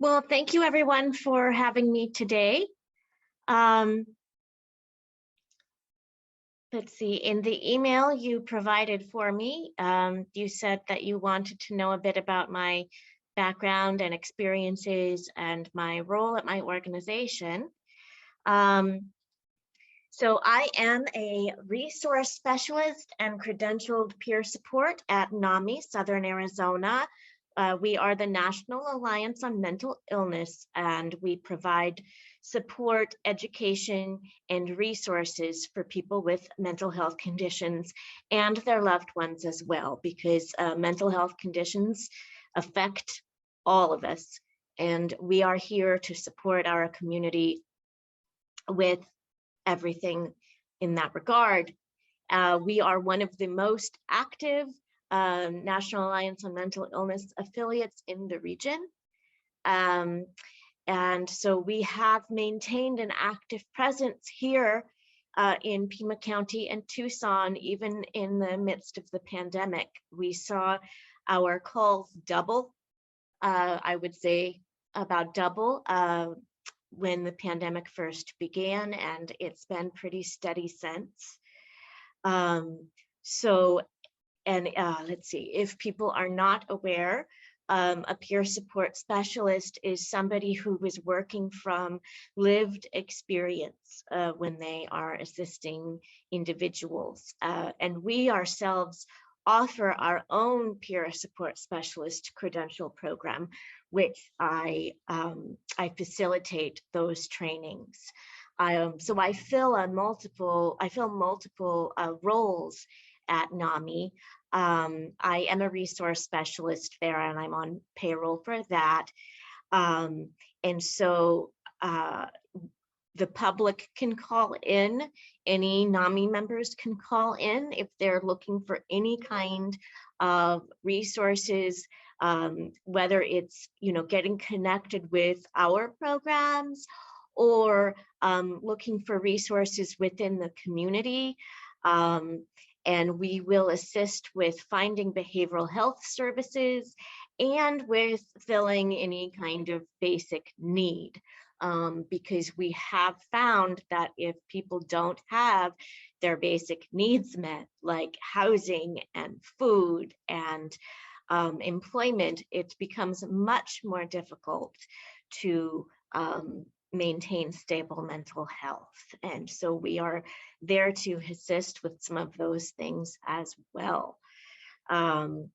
Well, thank you everyone for having me today. Um, let's see, in the email you provided for me, you said that you wanted to know a bit about my background and experiences and my role at my organization. Um, so I am a resource specialist and credentialed peer support at NAMI, Southern Arizona. We are the National Alliance on Mental Illness, and we provide support, education, and resources for people with mental health conditions and their loved ones as well, because mental health conditions affect all of us. And we are here to support our community with everything in that regard. We are one of the most active National Alliance on Mental Illness affiliates in the region. And so we have maintained an active presence here in Pima County and Tucson, even in the midst of the pandemic. We saw our calls double, I would say about double, when the pandemic first began, and it's been pretty steady since. Let's see, if people are not aware, a peer support specialist is somebody who is working from lived experience when they are assisting individuals. And we ourselves offer our own peer support specialist credential program, which I facilitate those trainings. So I fill multiple roles at NAMI. I am a resource specialist there, and I'm on payroll for that. And so the public can call in, any NAMI members can call in if they're looking for any kind of resources, whether it's getting connected with our programs or looking for resources within the community. And we will assist with finding behavioral health services and with filling any kind of basic need. Because we have found that if people don't have their basic needs met, like housing and food and employment, it becomes much more difficult to maintain stable mental health. And so we are there to assist with some of those things as well. And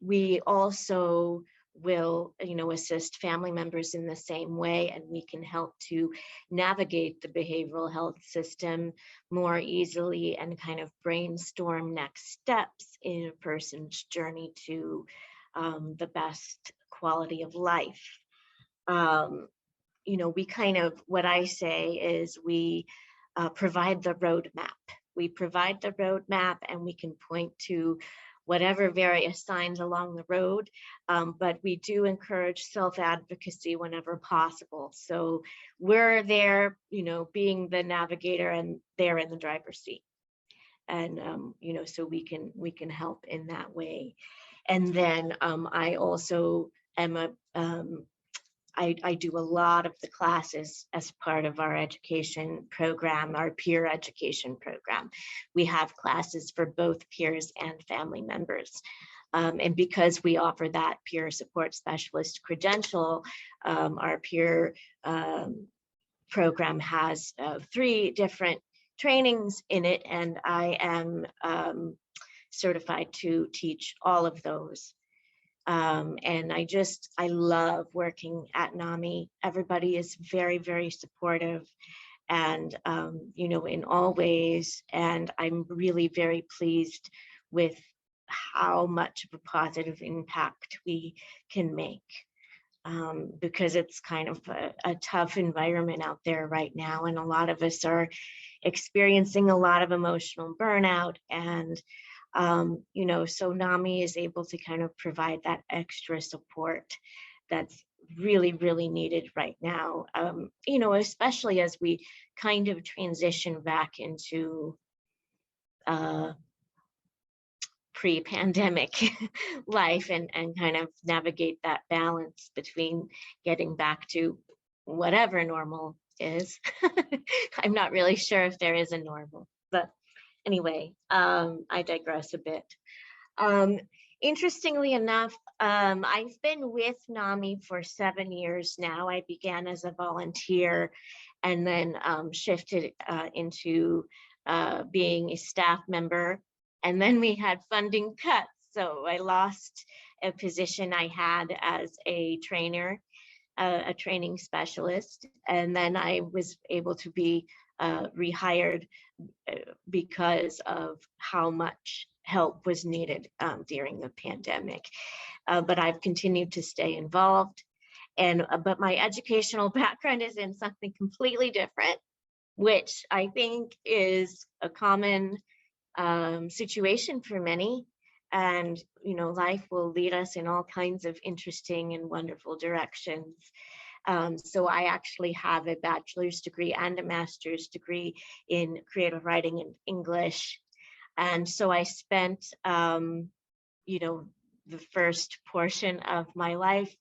we also will assist family members in the same way, and we can help to navigate the behavioral health system more easily and kind of brainstorm next steps in a person's journey to the best quality of life. We kind of, what I say is we provide the roadmap. We provide the roadmap and we can point to whatever various signs along the road, but we do encourage self-advocacy whenever possible. So we're there, being the navigator and they're in the driver's seat. And, so we can help in that way. And then I also am I do a lot of the classes as part of our education program, our peer education program. We have classes for both peers and family members. And because we offer that peer support specialist credential, our peer program has 3 different trainings in it, and I am certified to teach all of those. And I love working at NAMI. Everybody is very, very supportive and, in all ways. And I'm really very pleased with how much of a positive impact we can make. Because it's kind of a tough environment out there right now. And a lot of us are experiencing a lot of emotional burnout, and so NAMI is able to kind of provide that extra support that's really, really needed right now, especially as we kind of transition back into pre-pandemic life and kind of navigate that balance between getting back to whatever normal is. I'm not really sure if there is a normal, but anyway, I digress a bit. Interestingly enough, I've been with NAMI for 7 years now. I began as a volunteer and then shifted into being a staff member. And then we had funding cuts. So I lost a position I had as a trainer, a training specialist. And then I was able to be rehired because of how much help was needed during the pandemic. But I've continued to stay involved. But my educational background is in something completely different, which I think is a common situation for many. And, life will lead us in all kinds of interesting and wonderful directions. So I actually have a bachelor's degree and a master's degree in creative writing and English. And so I spent, the first portion of my life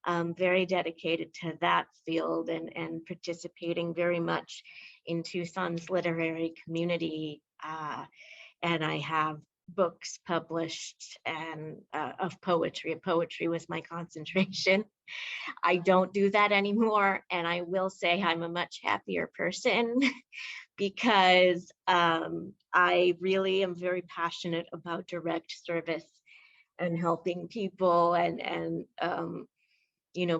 very dedicated to that field and participating very much in Tucson's literary community. And I have books published and of poetry. Poetry was my concentration. I don't do that anymore. And I will say I'm a much happier person because I really am very passionate about direct service and helping people and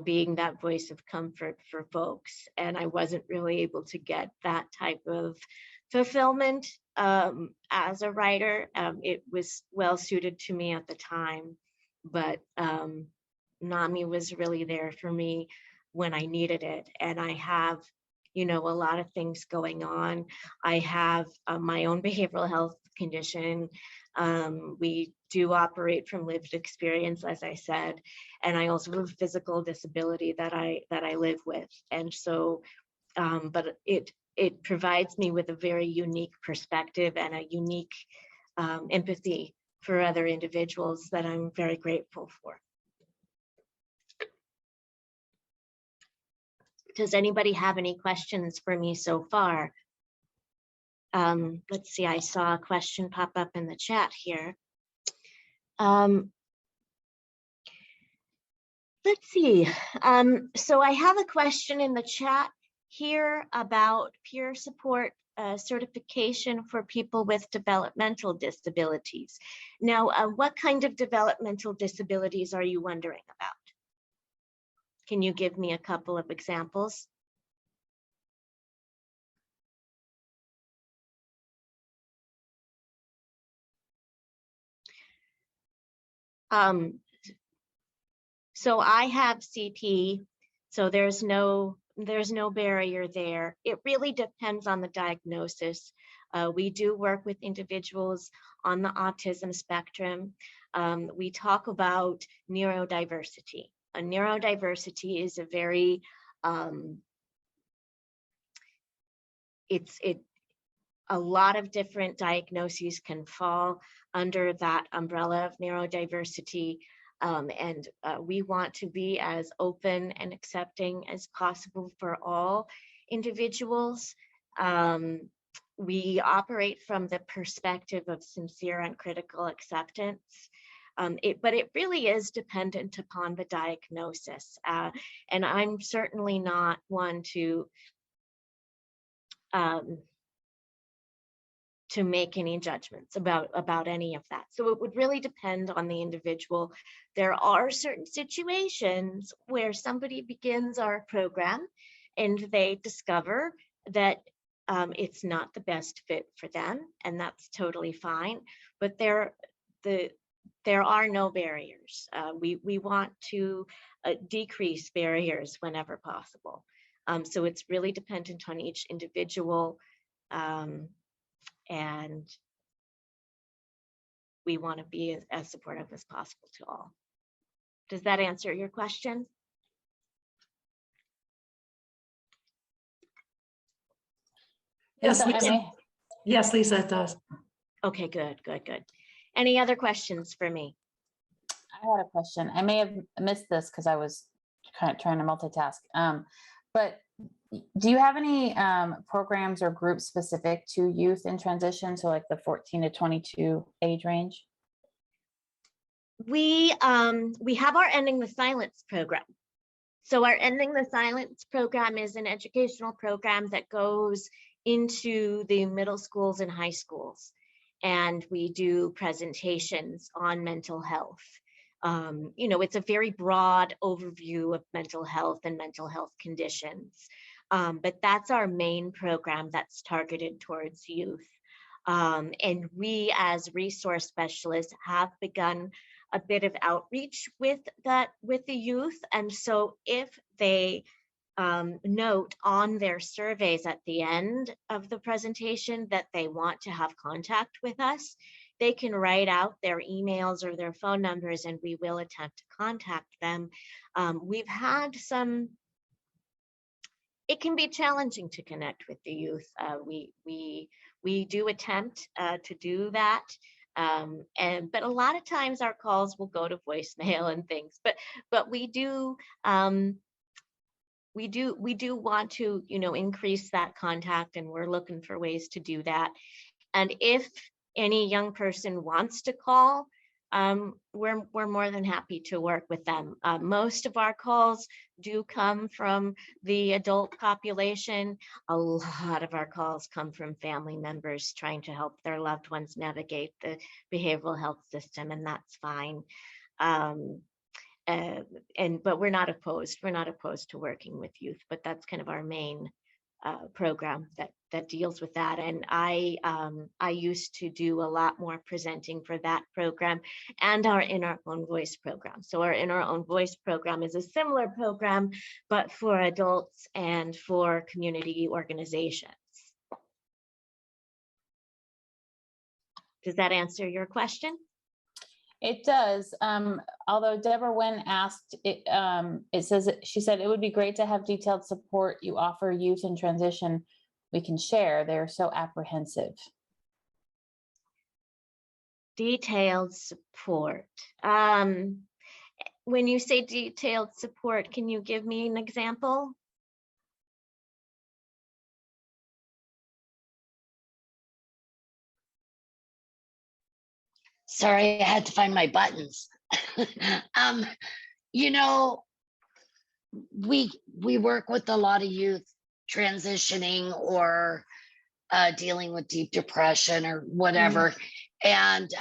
being that voice of comfort for folks. And I wasn't really able to get that type of fulfillment as a writer. It was well suited to me at the time, but NAMI was really there for me when I needed it. And I have, a lot of things going on. I have my own behavioral health condition. We do operate from lived experience, as I said, and I also have a physical disability that I live with. And so, but it provides me with a very unique perspective and a unique empathy for other individuals that I'm very grateful for. Does anybody have any questions for me so far? Let's see, I saw a question pop up in the chat here. Let's see. So I have a question in the chat here about peer support certification for people with developmental disabilities. Now, what kind of developmental disabilities are you wondering about? Can you give me a couple of examples? So I have CP, so there's no barrier there. It really depends on the diagnosis. We do work with individuals on the autism spectrum. We talk about neurodiversity. Neurodiversity is a very, a lot of different diagnoses can fall under that umbrella of neurodiversity. And we want to be as open and accepting as possible for all individuals. We operate from the perspective of sincere and critical acceptance. But it really is dependent upon the diagnosis. And I'm certainly not one to make any judgments about any of that. So it would really depend on the individual. There are certain situations where somebody begins our program and they discover that it's not the best fit for them, and that's totally fine. But there are no barriers. We want to decrease barriers whenever possible. So it's really dependent on each individual. And we want to be as supportive as possible to all. Does that answer your question? Yes, Lisa. Yes, Lisa, it does. Okay, good. Any other questions for me? I had a question. I may have missed this because I was kind of trying to multitask. But do you have any programs or groups specific to youth in transition? So like the 14 to 22 age range? We have our Ending the Silence program. So our Ending the Silence program is an educational program that goes into the middle schools and high schools. And we do presentations on mental health. You know, it's a very broad overview of mental health and mental health conditions. But that's our main program that's targeted towards youth. And we as resource specialists have begun a bit of outreach with the youth. And so if they note on their surveys at the end of the presentation that they want to have contact with us, they can write out their emails or their phone numbers and we will attempt to contact them. We've had some, it can be challenging to connect with the youth. We do attempt to do that. But a lot of times our calls will go to voicemail and things, but we do want to, you know, increase that contact, and we're looking for ways to do that. And if any young person wants to call, we're more than happy to work with them. Most of our calls do come from the adult population. A lot of our calls come from family members trying to help their loved ones navigate the behavioral health system, and that's fine. But we're not opposed. We're not opposed to working with youth, but that's kind of our main program that deals with that. And I used to do a lot more presenting for that program and our In Our Own Voice program. So our In Our Own Voice program is a similar program, but for adults and for community organizations. Does that answer your question? It does. Although Deborah Wynn asked, it says, she said, it would be great to have detailed support you offer youth in transition we can share. They're so apprehensive. Detailed support. When you say detailed support, can you give me an example? Sorry, I had to find my buttons. You know, we work with a lot of youth transitioning or dealing with deep depression or whatever. And,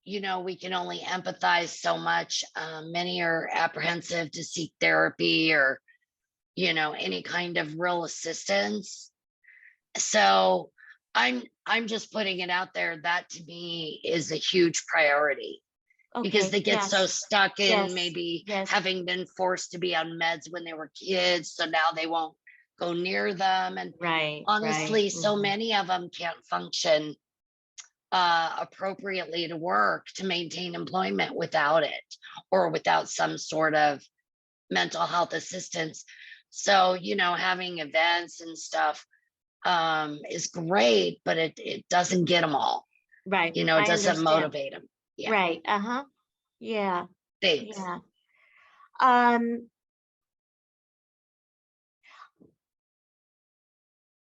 you know, we can only empathize so much. Many are apprehensive to seek therapy or, you know, any kind of real assistance. So I'm just putting it out there. That to me is a huge priority. Okay, because they get so stuck in maybe having been forced to be on meds when they were kids. So now they won't go near them. And honestly, so many of them can't function appropriately to work to maintain employment without it or without some sort of mental health assistance. So, you know, having events and stuff is great, but it doesn't get them all. Right. You know, it doesn't motivate them. Yeah. Right. Uh-huh. Yeah. Thanks. Yeah.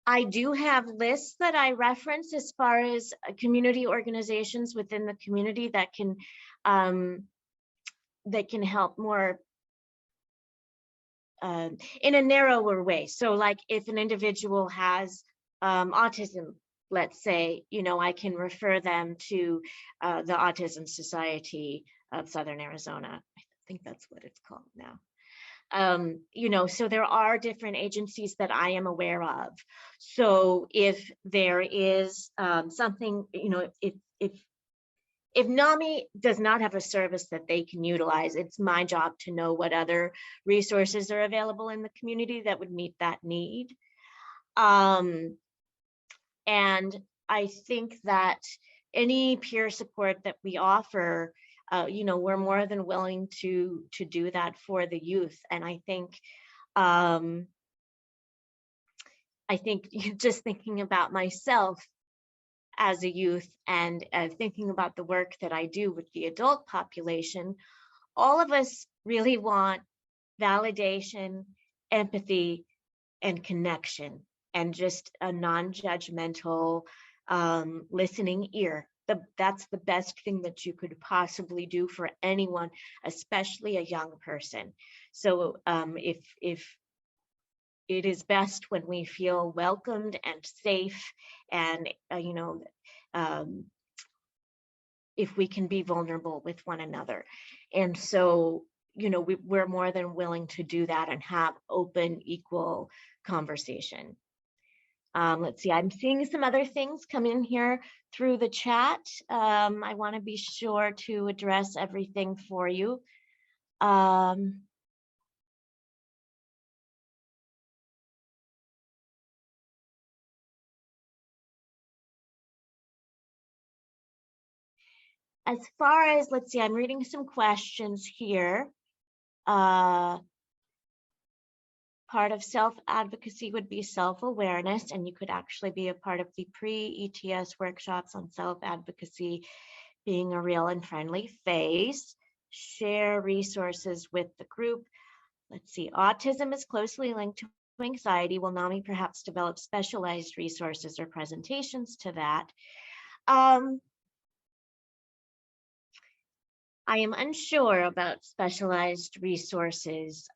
I do have lists that I reference as far as community organizations within the community that can help more in a narrower way. So like if an individual has autism, let's say, you know, I can refer them to the Autism Society of Southern Arizona. I think that's what it's called now. You know, so there are different agencies that I am aware of. So if there is something, you know, if NAMI does not have a service that they can utilize, it's my job to know what other resources are available in the community that would meet that need. And I think that any peer support that we offer, you know, we're more than willing to do that for the youth. And I think just thinking about myself, as a youth and thinking about the work that I do with the adult population, all of us really want validation, empathy, and connection, and just a non-judgmental listening ear. That's the best thing that you could possibly do for anyone, especially a young person. So if it is best when we feel welcomed and safe, and if we can be vulnerable with one another. And so, we're more than willing to do that and have open, equal conversation. Let's see, I'm seeing some other things come in here through the chat. I want to be sure to address everything for you. As far as, let's see, I'm reading some questions here. Part of self-advocacy would be self-awareness, and you could actually be a part of the pre-ETS workshops on self-advocacy, being a real and friendly face. Share resources with the group. Let's see, autism is closely linked to anxiety. Will NAMI perhaps develop specialized resources or presentations to that? I am unsure about specialized resources.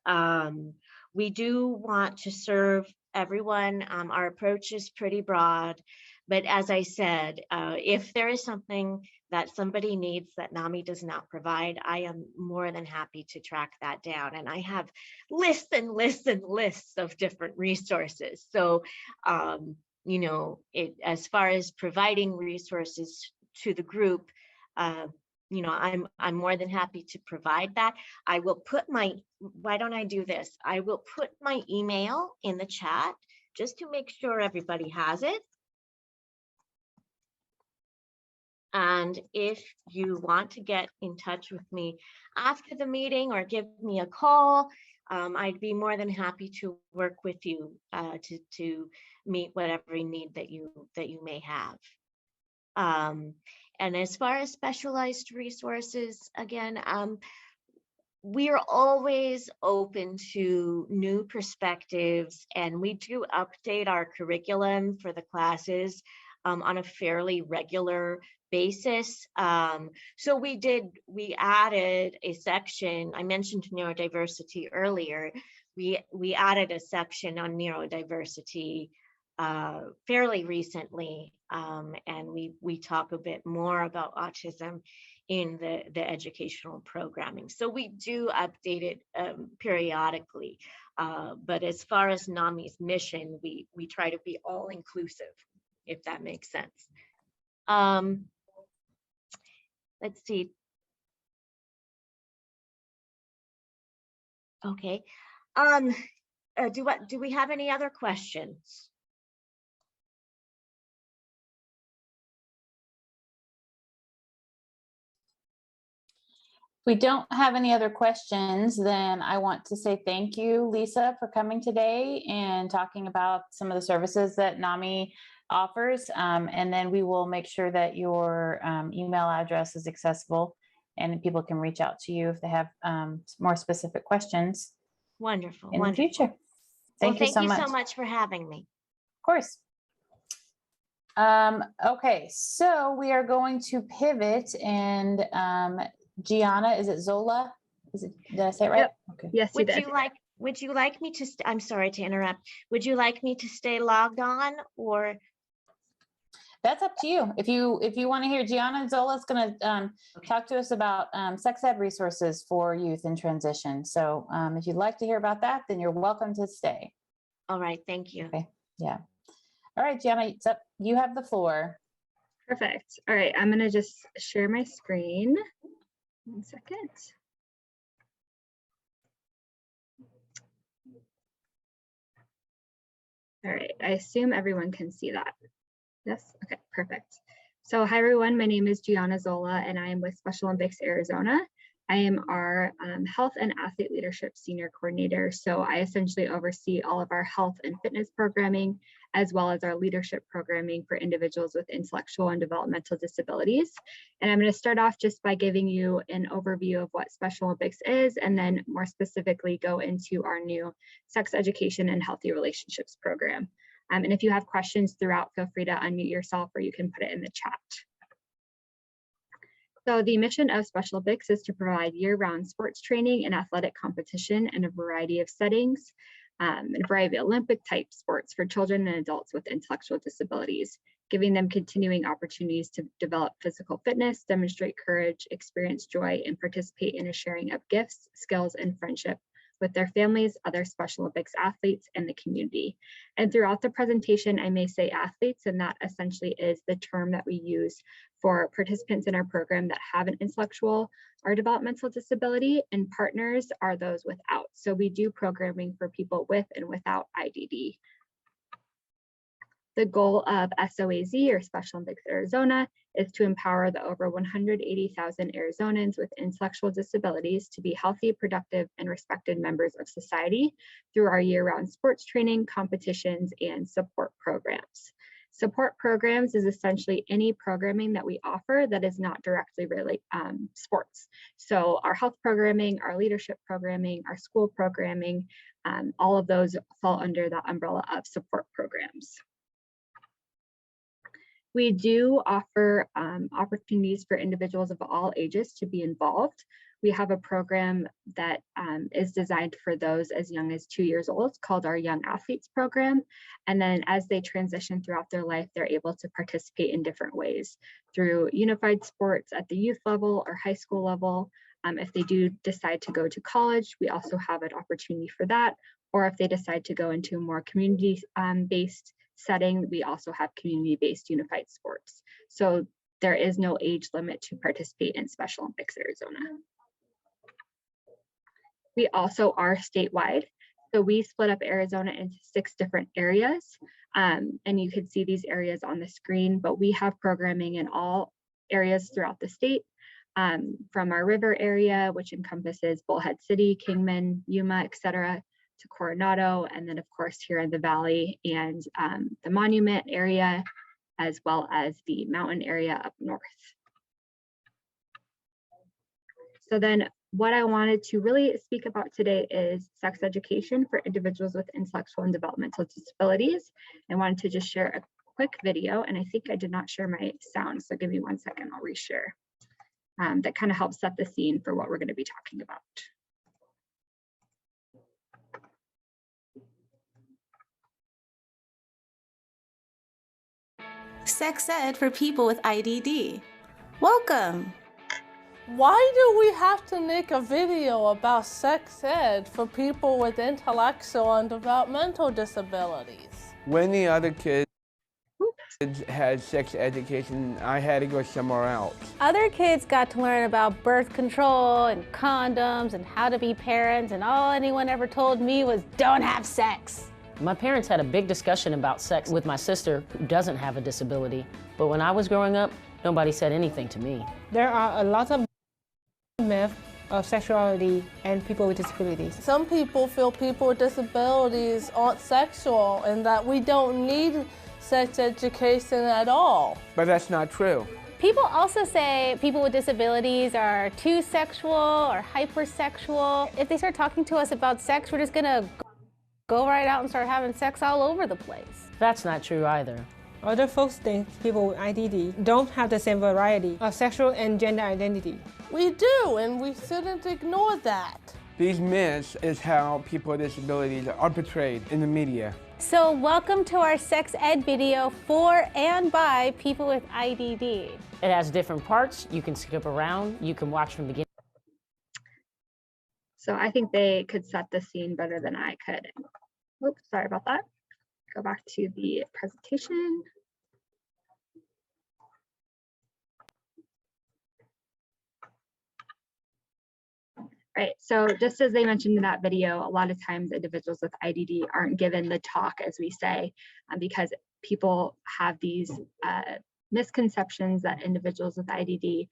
We do want to serve everyone. Our approach is pretty broad, but as I said, if there is something that somebody needs that NAMI does not provide, I am more than happy to track that down. And I have lists and lists and lists of different resources. So, as far as providing resources to the group, I'm more than happy to provide that. I will put why don't I do this? I will put my email in the chat just to make sure everybody has it. And if you want to get in touch with me after the meeting or give me a call, I'd be more than happy to work with you to meet whatever need that you may have. And as far as specialized resources, again, we are always open to new perspectives, and we do update our curriculum for the classes on a fairly regular basis. So we added a section. I mentioned neurodiversity earlier. We added a section on neurodiversity fairly recently, and we talk a bit more about autism in the educational programming. So we do update it periodically, but as far as NAMI's mission, we try to be all inclusive, if that makes sense. Let's see. Okay. Do we have any other questions? If we don't have any other questions, then I want to say thank you, Lisa, for coming today and talking about some of the services that NAMI offers. And then we will make sure that your email address is accessible and people can reach out to you if they have more specific questions. Wonderful. In the future. Thank you so much for having me. Of course. Okay, so we are going to pivot, and Gianna, is it Zola? Did I say it right? Yep. Okay. Yes, you did. Would you like me to, I'm sorry to interrupt. Would you like me to stay logged on, or? That's up to you. If you want to hear, Gianna Zola is going to talk to us about sex ed resources for youth in transition. So if you'd like to hear about that, then you're welcome to stay. All right, thank you. Okay, yeah. All right, Gianna, it's up. You have the floor. Perfect. All right, I'm going to just share my screen. 1 second. All right, I assume everyone can see that. Yes, okay, perfect. So hi everyone, my name is Gianna Zola and I am with Special Olympics Arizona. I am our Health and Athlete Leadership Senior Coordinator. So I essentially oversee all of our health and fitness programming, as well as our leadership programming for individuals with intellectual and developmental disabilities. And I'm going to start off just by giving you an overview of what Special Olympics is, and then more specifically go into our new sex education and healthy relationships program. And if you have questions throughout, feel free to unmute yourself or you can put it in the chat. So the mission of Special Olympics is to provide year-round sports training and athletic competition in a variety of settings, and a variety of Olympic type sports for children and adults with intellectual disabilities, giving them continuing opportunities to develop physical fitness, demonstrate courage, experience joy, and participate in a sharing of gifts, skills, and friendship with their families, other Special Olympics athletes, and the community. And throughout the presentation, I may say athletes, and that essentially is the term that we use for participants in our program that have an intellectual or developmental disability, and partners are those without. So we do programming for people with and without IDD. The goal of SOAZ, or Special Olympics Arizona, is to empower the over 180,000 Arizonans with intellectual disabilities to be healthy, productive, and respected members of society through our year-round sports training, competitions, and support programs. Support programs is essentially any programming that we offer that is not directly related sports. So our health programming, our leadership programming, our school programming, all of those fall under the umbrella of support programs. We do offer opportunities for individuals of all ages to be involved. We have a program that is designed for those as young as 2 years old called our Young Athletes Program. And then as they transition throughout their life, they're able to participate in different ways through unified sports at the youth level or high school level. If they do decide to go to college, we also have an opportunity for that. Or if they decide to go into a more community-based setting, we also have community-based unified sports. So there is no age limit to participate in Special Olympics Arizona. We also are statewide. So we split up Arizona into 6 different areas. And you can see these areas on the screen, but we have programming in all areas throughout the state, from our river area, which encompasses Bullhead City, Kingman, Yuma, etc., to Coronado, and then of course here in the Valley and the Monument area, as well as the mountain area up north. So then what I wanted to really speak about today is sex education for individuals with intellectual and developmental disabilities. I wanted to just share a quick video, and I think I did not share my sound, so give me 1 second, I'll reshare. That kind of helps set the scene for what we're going to be talking about. Sex ed for people with IDD. Welcome! Why do we have to make a video about sex ed for people with intellectual and developmental disabilities? When the other kids had sex education, I had to go somewhere else. Other kids got to learn about birth control and condoms and how to be parents, and all anyone ever told me was don't have sex. My parents had a big discussion about sex with my sister, who doesn't have a disability. But when I was growing up, nobody said anything to me. There are a lot of myths of sexuality and people with disabilities. Some people feel people with disabilities aren't sexual and that we don't need sex education at all. But that's not true. People also say people with disabilities are too sexual or hypersexual. If they start talking to us about sex, we're just gonna go right out and start having sex all over the place. That's not true either. Other folks think people with IDD don't have the same variety of sexual and gender identity. We do, and we shouldn't ignore that. These myths is how people with disabilities are portrayed in the media. So welcome to our sex ed video for and by people with IDD. It has different parts. You can skip around. You can watch from beginning. So I think they could set the scene better than I could. Oops, sorry about that. Go back to the presentation. Right, so just as they mentioned in that video, a lot of times individuals with IDD aren't given the talk, as we say, because people have these misconceptions that individuals with IDD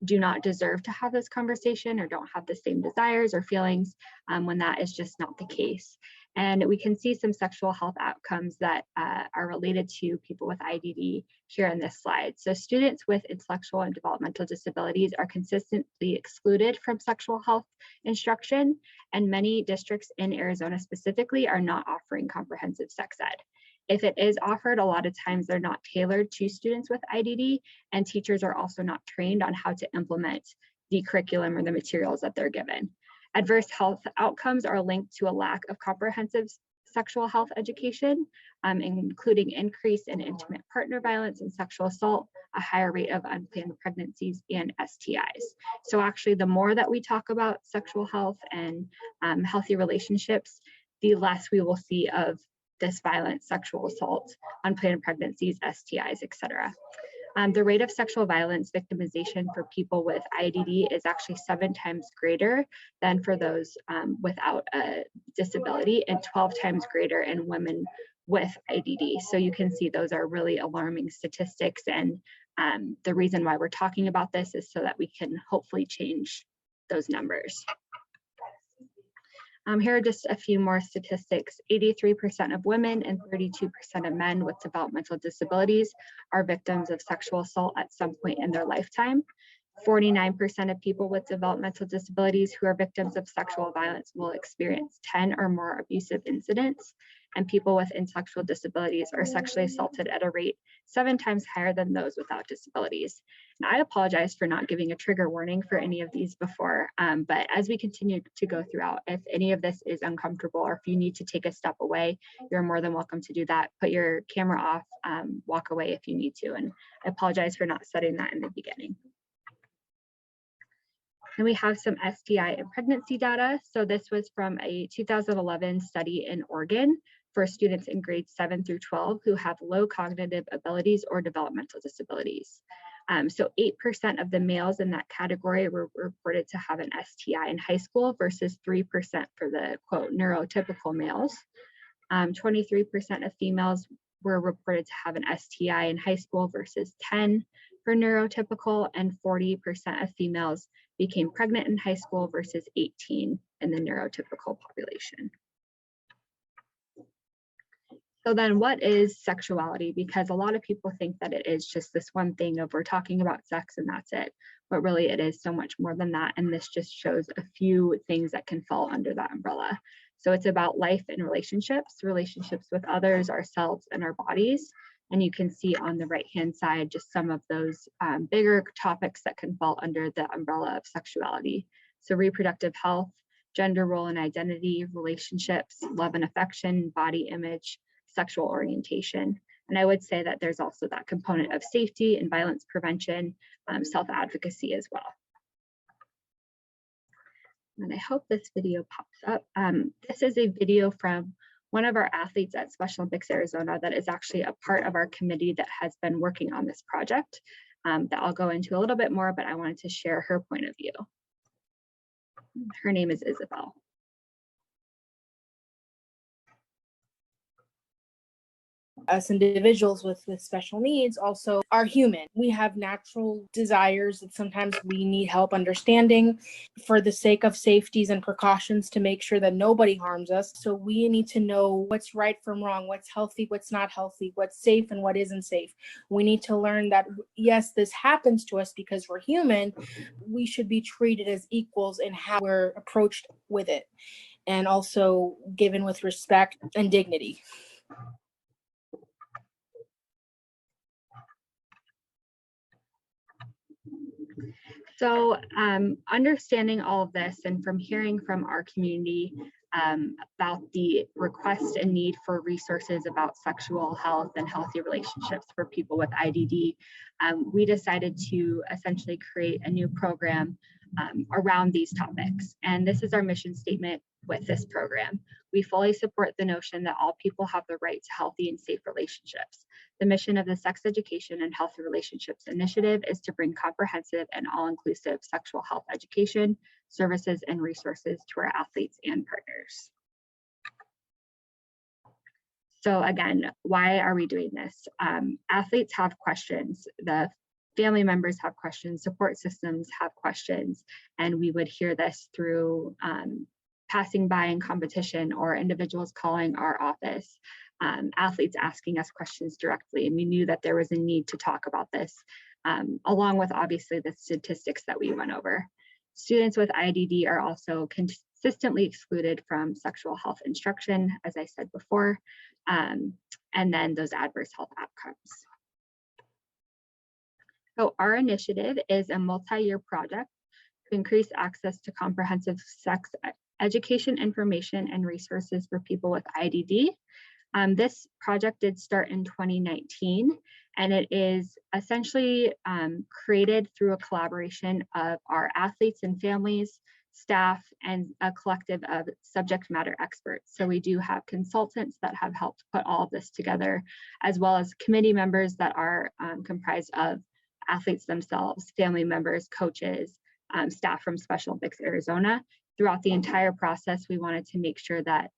do not deserve to have this conversation or don't have the same desires or feelings, when that is just not the case. And we can see some sexual health outcomes that are related to people with IDD here in this slide. So students with intellectual and developmental disabilities are consistently excluded from sexual health instruction, and many districts in Arizona specifically are not offering comprehensive sex ed. If it is offered, a lot of times they're not tailored to students with IDD, and teachers are also not trained on how to implement the curriculum or the materials that they're given. Adverse health outcomes are linked to a lack of comprehensive sexual health education, including increase in intimate partner violence and sexual assault, a higher rate of unplanned pregnancies and STIs. So actually, the more that we talk about sexual health and healthy relationships, the less we will see of this violence, sexual assault, unplanned pregnancies, STIs, etc. The rate of sexual violence victimization for people with IDD is actually 7 times greater than for those without a disability, and 12 times greater in women with IDD. So you can see those are really alarming statistics, and the reason why we're talking about this is so that we can hopefully change those numbers. Here are just a few more statistics. 83% of women and 32% of men with developmental disabilities are victims of sexual assault at some point in their lifetime. 49% of people with developmental disabilities who are victims of sexual violence will experience 10 or more abusive incidents, and people with intellectual disabilities are sexually assaulted at a rate 7 times higher than those without disabilities. And I apologize for not giving a trigger warning for any of these before, but as we continue to go throughout, if any of this is uncomfortable or if you need to take a step away, you're more than welcome to do that. Put your camera off, walk away if you need to, and I apologize for not setting that in the beginning. And we have some STI and pregnancy data. So this was from a 2011 study in Oregon for students in grades 7 through 12 who have low cognitive abilities or developmental disabilities. So 8% of the males in that category were reported to have an STI in high school versus 3% for the quote neurotypical males. 23% of females were reported to have an STI in high school versus 10 for neurotypical, and 40% of females became pregnant in high school versus 18 in the neurotypical population. So then what is sexuality? Because a lot of people think that it is just this one thing of we're talking about sex and that's it, but really it is so much more than that. And this just shows a few things that can fall under that umbrella. So it's about life and relationships with others, ourselves, and our bodies. And you can see on the right-hand side, just some of those bigger topics that can fall under the umbrella of sexuality. So reproductive health, gender role and identity, relationships, love and affection, body image, sexual orientation. And I would say that there's also that component of safety and violence prevention, self-advocacy as well. And I hope this video pops up. This is a video from one of our athletes at Special Olympics Arizona that is actually a part of our committee that has been working on this project that I'll go into a little bit more, but I wanted to share her point of view. Her name is Isabel. Us individuals with special needs also are human. We have natural desires that sometimes we need help understanding for the sake of safeties and precautions to make sure that nobody harms us. So we need to know what's right from wrong, what's healthy, what's not healthy, what's safe and what isn't safe. We need to learn that, yes, this happens to us because we're human. We should be treated as equals in how we're approached with it, and also given with respect and dignity. So understanding all of this and from hearing from our community about the request and need for resources about sexual health and healthy relationships for people with IDD, we decided to essentially create a new program around these topics. And this is our mission statement with this program. We fully support the notion that all people have the right to healthy and safe relationships. The mission of the Sex Education and Healthy Relationships Initiative is to bring comprehensive and all-inclusive sexual health education, services, and resources to our athletes and partners. So again, why are we doing this? Athletes have questions. The family members have questions, support systems have questions, and we would hear this through passing by in competition or individuals calling our office, athletes asking us questions directly. And we knew that there was a need to talk about this, along with obviously the statistics that we went over. Students with IDD are also consistently excluded from sexual health instruction, as I said before, and then those adverse health outcomes. So our initiative is a multi-year project to increase access to comprehensive sex education, information, and resources for people with IDD. This project did start in 2019, and it is essentially created through a collaboration of our athletes and families, staff, and a collective of subject matter experts. So we do have consultants that have helped put all of this together, as well as committee members that are comprised of athletes themselves, family members, coaches, staff from Special Olympics Arizona. Throughout the entire process, we wanted to make sure that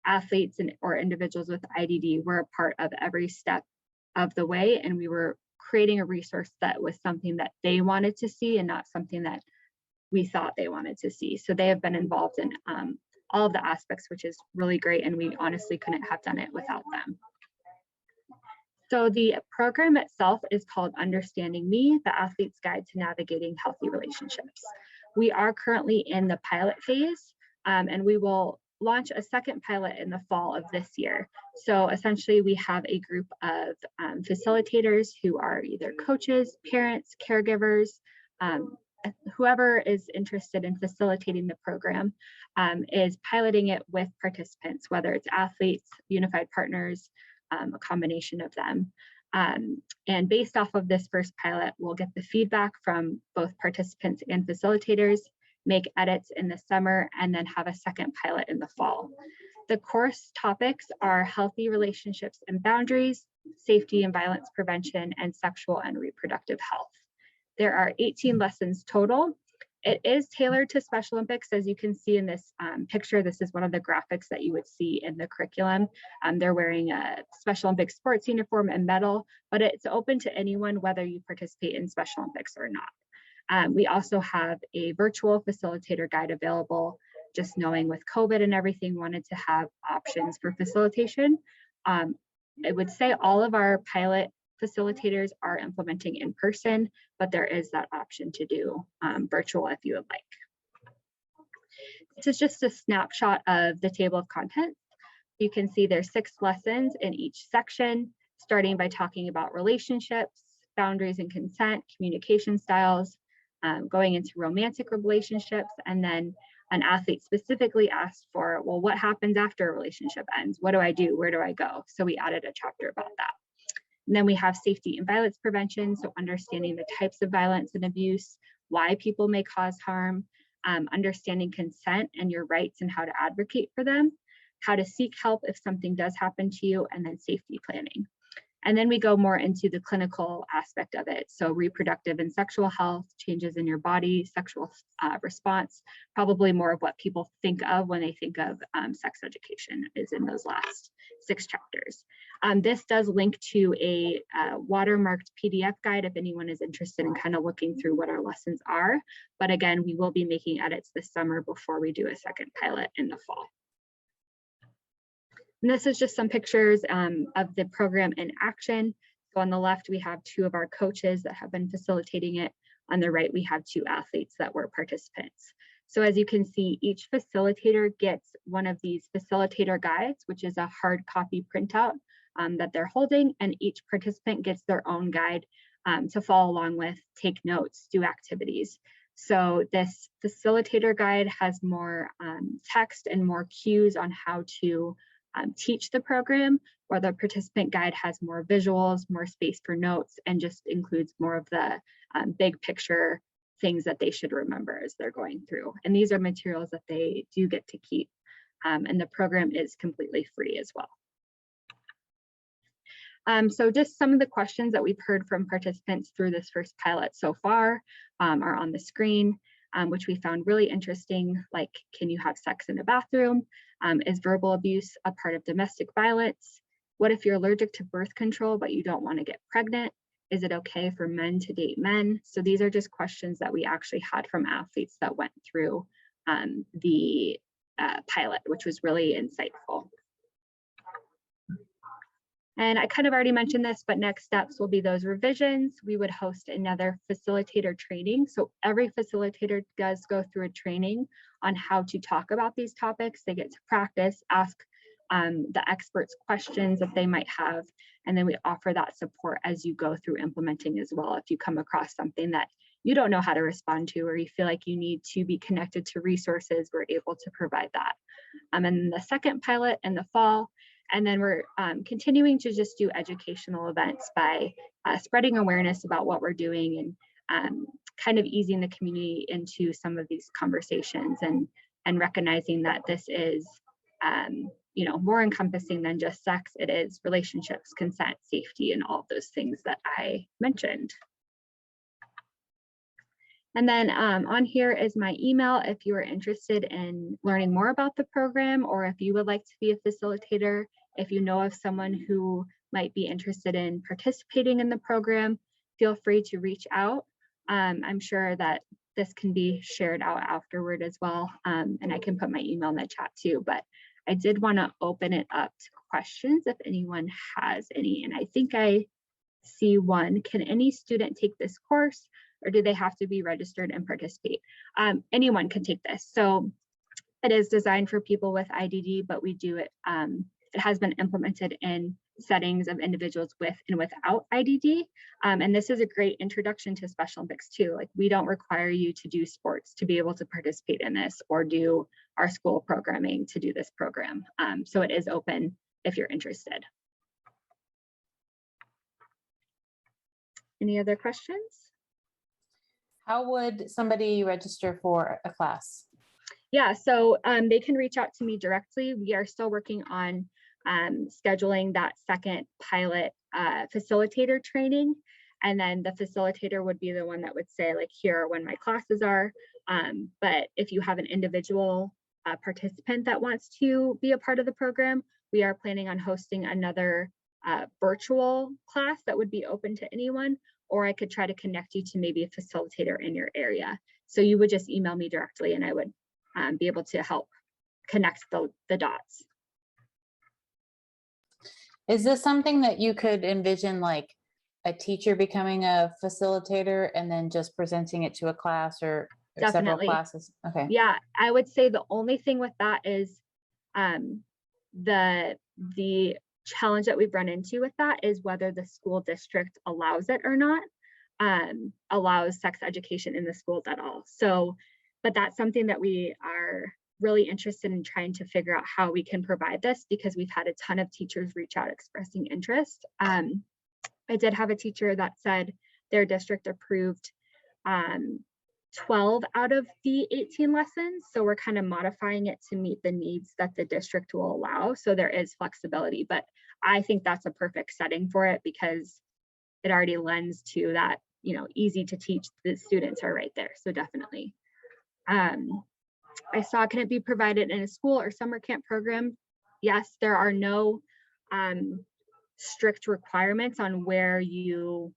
athletes or individuals with IDD were a part of every step of the way, and we were creating a resource that was something that they wanted to see and not something that we thought they wanted to see. So they have been involved in all of the aspects, which is really great, and we honestly couldn't have done it without them. So the program itself is called Understanding Me, the Athlete's Guide to Navigating Healthy Relationships. We are currently in the pilot phase, and we will launch a second pilot in the fall of this year. So essentially we have a group of facilitators who are either coaches, parents, caregivers, whoever is interested in facilitating the program is piloting it with participants, whether it's athletes, unified partners, a combination of them. And based off of this first pilot, we'll get the feedback from both participants and facilitators, make edits in the summer, and then have a second pilot in the fall. The course topics are healthy relationships and boundaries, safety and violence prevention, and sexual and reproductive health. There are 18 lessons total. It is tailored to Special Olympics. As you can see in this picture, this is one of the graphics that you would see in the curriculum. They're wearing a Special Olympics sports uniform and medal, but it's open to anyone, whether you participate in Special Olympics or not. We also have a virtual facilitator guide available, just knowing with COVID and everything, wanted to have options for facilitation. I would say all of our pilot facilitators are implementing in person, but there is that option to do virtual if you would like. This is just a snapshot of the table of contents. You can see there's 6 lessons in each section, starting by talking about relationships, boundaries and consent, communication styles, going into romantic relationships, and then an athlete specifically asked for, well, what happens after a relationship ends? What do I do? Where do I go? So we added a chapter about that. And then we have safety and violence prevention, so understanding the types of violence and abuse, why people may cause harm, understanding consent and your rights and how to advocate for them, how to seek help if something does happen to you, and then safety planning. And then we go more into the clinical aspect of it. So reproductive and sexual health, changes in your body, sexual response, probably more of what people think of when they think of sex education is in those last 6 chapters. This does link to a watermarked PDF guide if anyone is interested in kind of looking through what our lessons are. But again, we will be making edits this summer before we do a second pilot in the fall. And this is just some pictures of the program in action. So on the left, we have 2 of our coaches that have been facilitating it. On the right, we have 2 athletes that were participants. So as you can see, each facilitator gets one of these facilitator guides, which is a hard copy printout that they're holding, and each participant gets their own guide to follow along with, take notes, do activities. So this facilitator guide has more text and more cues on how to teach the program, where the participant guide has more visuals, more space for notes, and just includes more of the big picture things that they should remember as they're going through. And these are materials that they do get to keep, and the program is completely free as well. So just some of the questions that we've heard from participants through this first pilot so far are on the screen, which we found really interesting, like, can you have sex in a bathroom? Is verbal abuse a part of domestic violence? What if you're allergic to birth control, but you don't want to get pregnant? Is it okay for men to date men? So these are just questions that we actually had from athletes that went through the pilot, which was really insightful. And I kind of already mentioned this, but next steps will be those revisions. We would host another facilitator training. So every facilitator does go through a training on how to talk about these topics. They get to practice, ask the experts questions that they might have, and then we offer that support as you go through implementing as well. If you come across something that you don't know how to respond to, or you feel like you need to be connected to resources, we're able to provide that. And then the second pilot in the fall. And then we're continuing to just do educational events by spreading awareness about what we're doing and kind of easing the community into some of these conversations and recognizing that this is, you know, more encompassing than just sex. It is relationships, consent, safety, and all of those things that I mentioned. And then on here is my email if you are interested in learning more about the program, or if you would like to be a facilitator, if you know of someone who might be interested in participating in the program, feel free to reach out. I'm sure that this can be shared out afterward as well. And I can put my email in the chat too, but I did want to open it up to questions if anyone has any. And I think I see one. Can any student take this course, or do they have to be registered and participate? Anyone can take this. So it is designed for people with IDD, but we do it, it has been implemented in settings of individuals with and without IDD. And this is a great introduction to Special Olympics too. Like, we don't require you to do sports to be able to participate in this, or do our school programming to do this program. So it is open if you're interested. Any other questions? How would somebody register for a class? Yeah, so they can reach out to me directly. We are still working on scheduling that second pilot facilitator training. And then the facilitator would be the one that would say, like, here are when my classes are. But if you have an individual participant that wants to be a part of the program, we are planning on hosting another virtual class that would be open to anyone, or I could try to connect you to maybe a facilitator in your area. So you would just email me directly and I would be able to help connect the dots. Is this something that you could envision, like a teacher becoming a facilitator and then just presenting it to a class, or several classes? Okay. Yeah, I would say the only thing with that is the challenge that we've run into with that is whether the school district allows it or not, allows sex education in the schools at all. So, but that's something that we are really interested in trying to figure out how we can provide this, because we've had a ton of teachers reach out expressing interest. I did have a teacher that said their district approved 12 out of the 18 lessons. So we're kind of modifying it to meet the needs that the district will allow. So there is flexibility, but I think that's a perfect setting for it, because it already lends to that, you know, easy to teach. The students are right there. So definitely. I saw, can it be provided in a school or summer camp program? Yes, there are no strict requirements on where you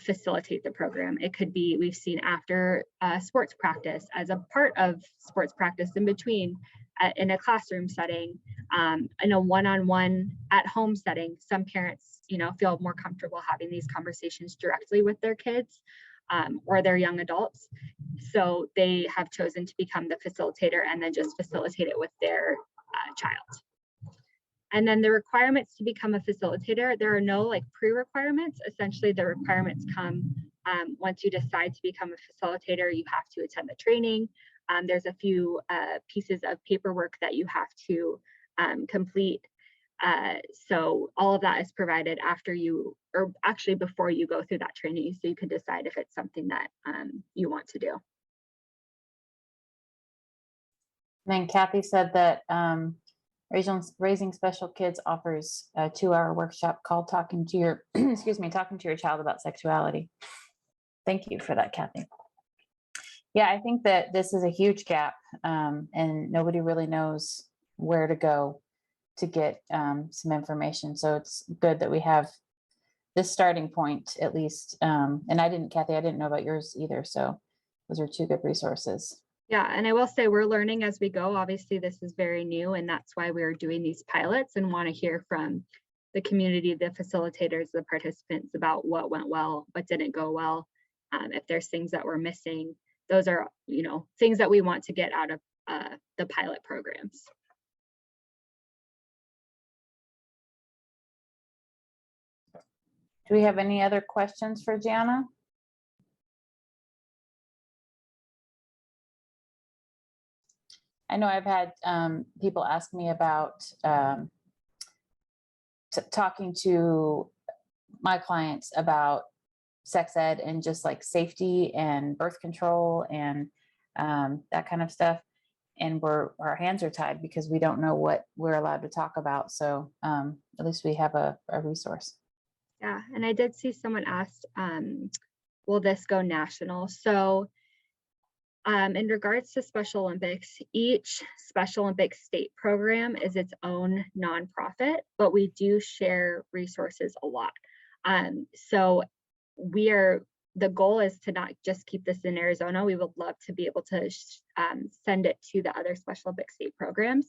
facilitate the program. It could be, we've seen after sports practice, as a part of sports practice, in between, in a classroom setting, in a one-on-one at home setting. Some parents, you know, feel more comfortable having these conversations directly with their kids or their young adults. So they have chosen to become the facilitator and then just facilitate it with their child. And then the requirements to become a facilitator, there are no like pre-requirements. Essentially, the requirements come once you decide to become a facilitator. You have to attend the training. There's a few pieces of paperwork that you have to complete. So all of that is provided after you, or actually before you go through that training, so you can decide if it's something that you want to do. And then Kathy said that Raising Special Kids offers a 2-hour workshop called Talking to Your, excuse me, Talking to Your Child About Sexuality. Thank you for that, Kathy. Yeah, I think that this is a huge gap, and nobody really knows where to go to get some information. So it's good that we have this starting point at least. And Kathy, I didn't know about yours either. So those are two good resources. Yeah, and I will say we're learning as we go. Obviously, this is very new, and that's why we're doing these pilots and want to hear from the community, the facilitators, the participants about what went well, what didn't go well. If there's things that we're missing, those are, things that we want to get out of the pilot programs. Do we have any other questions for Gianna? I know I've had people ask me about talking to my clients about sex ed and just like safety and birth control and that kind of stuff. And our hands are tied because we don't know what we're allowed to talk about. So at least we have a resource. Yeah, and I did see someone asked, will this go national? So in regards to Special Olympics, each Special Olympics state program is its own nonprofit, but we do share resources a lot. So the goal is to not just keep this in Arizona. We would love to be able to send it to the other Special Olympics state programs.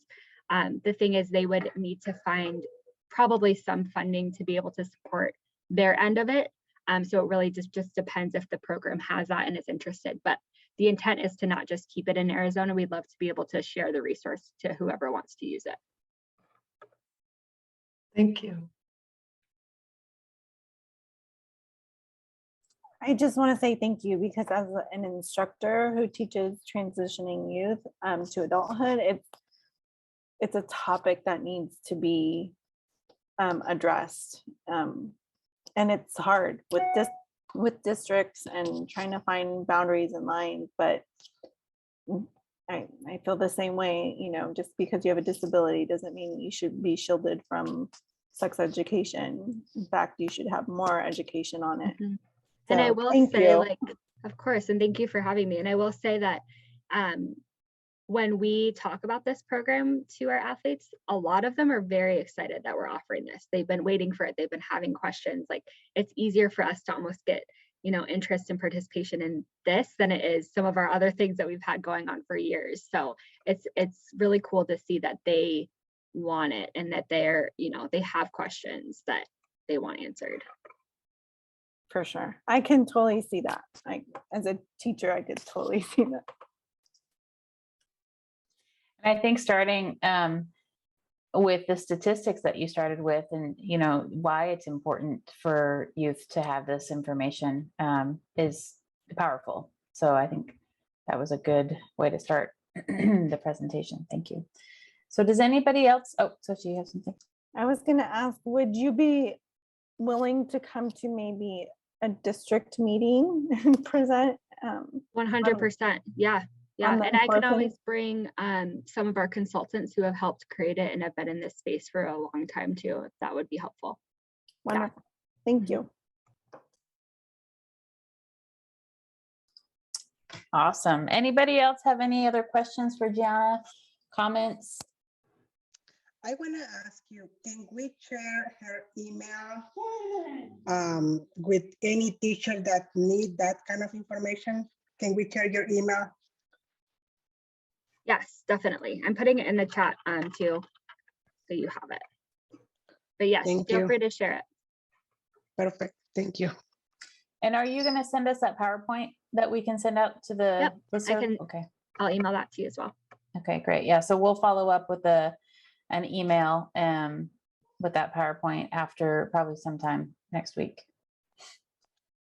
The thing is, they would need to find probably some funding to be able to support their end of it. So it really just depends if the program has that and is interested. But the intent is to not just keep it in Arizona. We'd love to be able to share the resource to whoever wants to use it. Thank you. I just want to say thank you, because as an instructor who teaches transitioning youth to adulthood, it's a topic that needs to be addressed. And it's hard with districts and trying to find boundaries and lines, but I feel the same way. Just because you have a disability doesn't mean you should be shielded from sex education. In fact, you should have more education on it. Mm-hmm. And I will say, of course, and thank you for having me. And I will say that when we talk about this program to our athletes, a lot of them are very excited that we're offering this. They've been waiting for it. They've been having questions. Like, it's easier for us to almost get, interest and participation in this than it is some of our other things that we've had going on for years. So it's really cool to see that they want it and that they're, they have questions that they want answered. For sure. I can totally see that. As a teacher, I could totally see that. And I think starting with the statistics that you started with, and why it's important for youth to have this information is powerful. So I think that was a good way to start the presentation. Thank you. So does anybody else? Oh, Sochi, you have something? I was going to ask, would you be willing to come to maybe a district meeting and present? 100%. Yeah. Yeah. And I can always bring some of our consultants who have helped create it and have been in this space for a long time too, if that would be helpful. Wonderful. Yeah. Thank you. Awesome. Anybody else have any other questions for Gianna? Comments? I want to ask you, can we share her email with any teacher that need that kind of information? Can we share your email? Yes, definitely. I'm putting it in the chat too, so you have it. But yes, feel free to share it. Perfect. Thank you. And are you going to send us that PowerPoint that we can send out to the listserv? Okay. I'll email that to you as well. Okay, great. Yeah, so we'll follow up with an email with that PowerPoint after probably sometime next week.